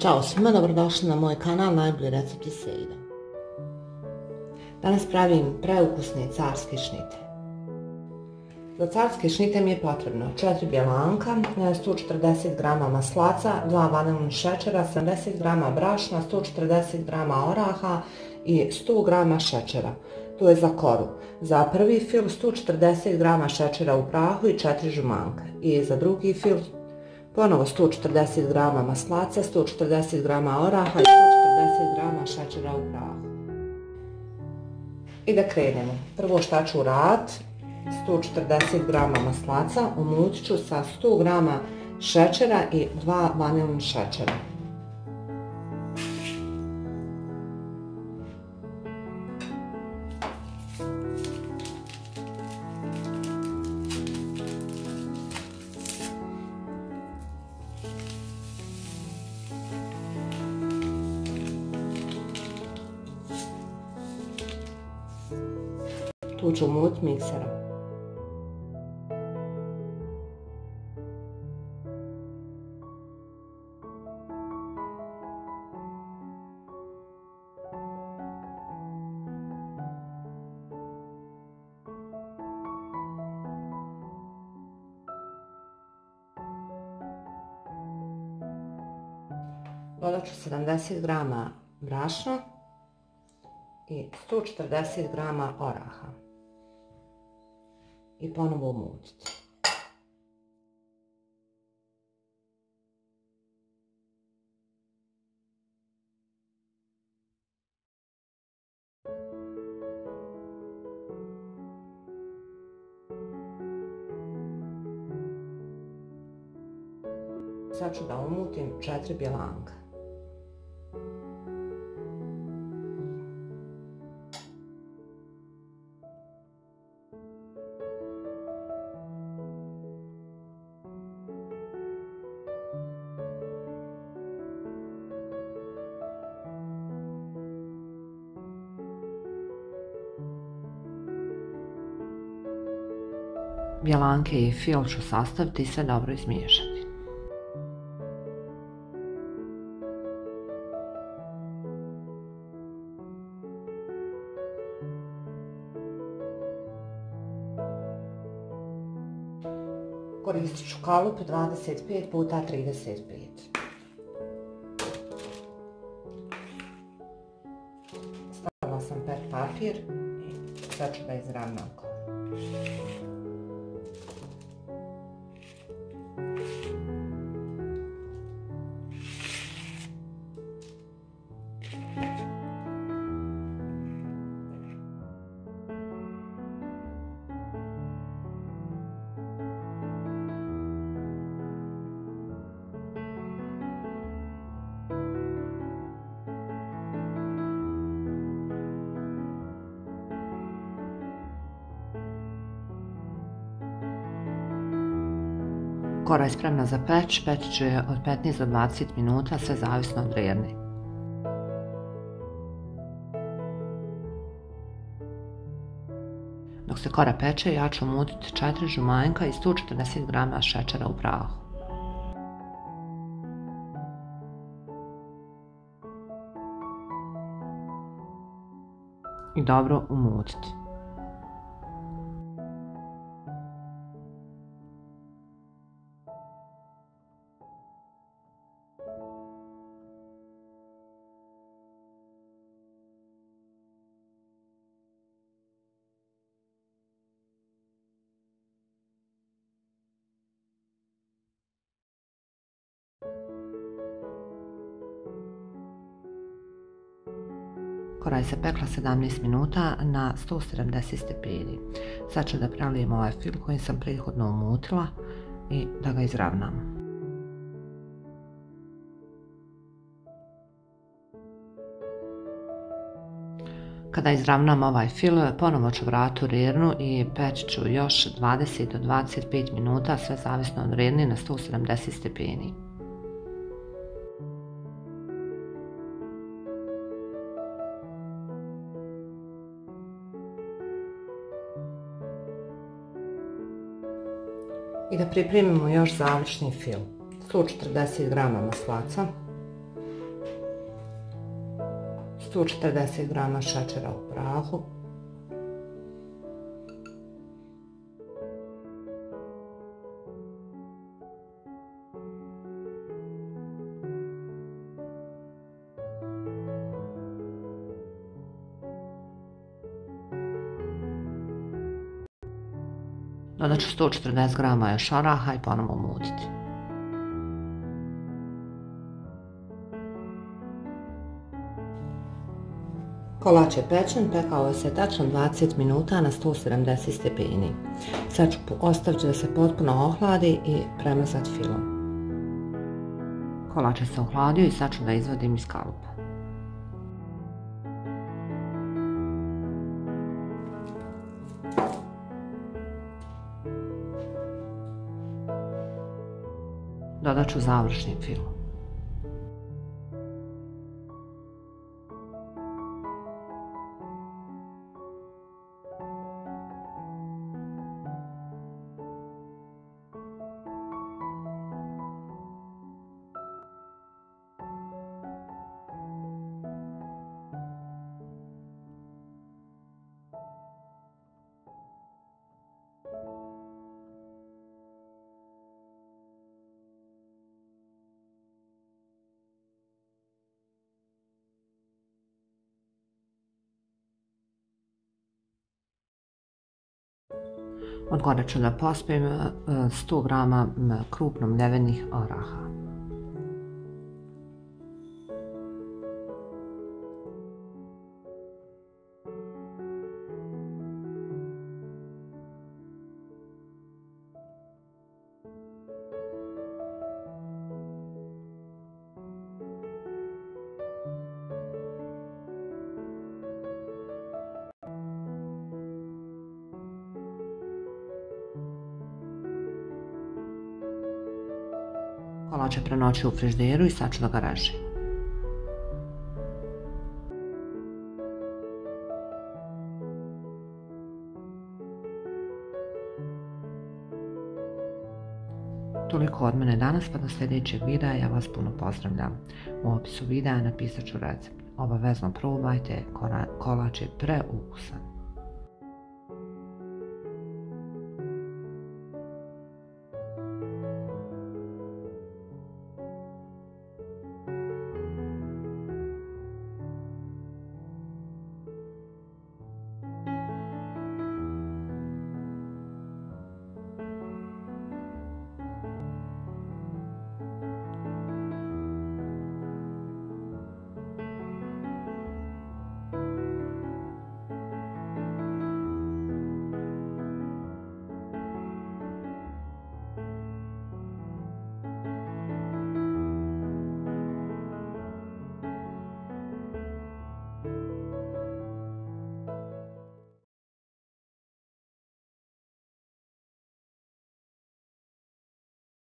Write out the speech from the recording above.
Ćao svima, dobrodošli na moj kanal Najbolji recepti Seida. Danas pravim preukusne carske šnite. Za carske šnite mi je potrebno 4 bjelanka, 140 g maslaca, 2 vanilnih šećera, 70 g brašna, 140 g oraha i 100 g šećera. To je za koru. Za prvi fil 140 g šećera u prahu i 4 žumanka. I za drugi fil ponovo 140 g maslaca, 140 g oraha i 140 g šećera u prahu. I da krenemo. Prvo šta ću raditi, 140 g maslaca umutit ću sa 100 g šećera i 2 vanilnih šećera. Tu ću umutiti mikserom. Dodat ću 70 g brašna i 140 g oraha i ponovo umutiti. Sad ću da umutim 4 bjelanka. Bjelanke i fil ću sastaviti i sve dobro izmiješati. Koristit ću kalup 25 x 35. Stavila sam pet papir i sad ću da izravnam koru. Kora je spremna za peć, peći ću je od 15 do 20 minuta, sve zavisno od vrijedne. Dok se kora peče, ja ću umutiti 4 žumanjka i 140 g šećera u prahu. I dobro umutiti. Kora se pekla 17 minuta na 170 stepeni. Sad ću da prelijem ovaj fil koji sam prethodno umutila i da ga izravnam. Kada izravnam ovaj fil, ponovo ću vratiti u rernu i peći ću još 20 do 25 minuta, sve zavisno od rerne, na 170 stepeni. I da pripremimo još završni fil. 140 g maslaca, 140 grama šećera u prahu, dodat ću 140 grama još oraha i ponovo umutiti. Kolač je pečen, pekao se tačno 20 minuta na 170 stepeni. Sad ću ostaviti da se potpuno ohladi i premazati filom. Kolač je se ohladio i sad ću da izvadim iz kalupa. Dodat ću završni film. Odgore ću da pospijem 100 grama krupno mljevenih oraha. Kolač je prenoćio u frižideru i sad ću da ga režim. Toliko od mene danas, pa do sljedećeg videa. Ja vas puno pozdravljam. U opisu videa napisat ću recept. Obavezno probajte, kolač je preukusan.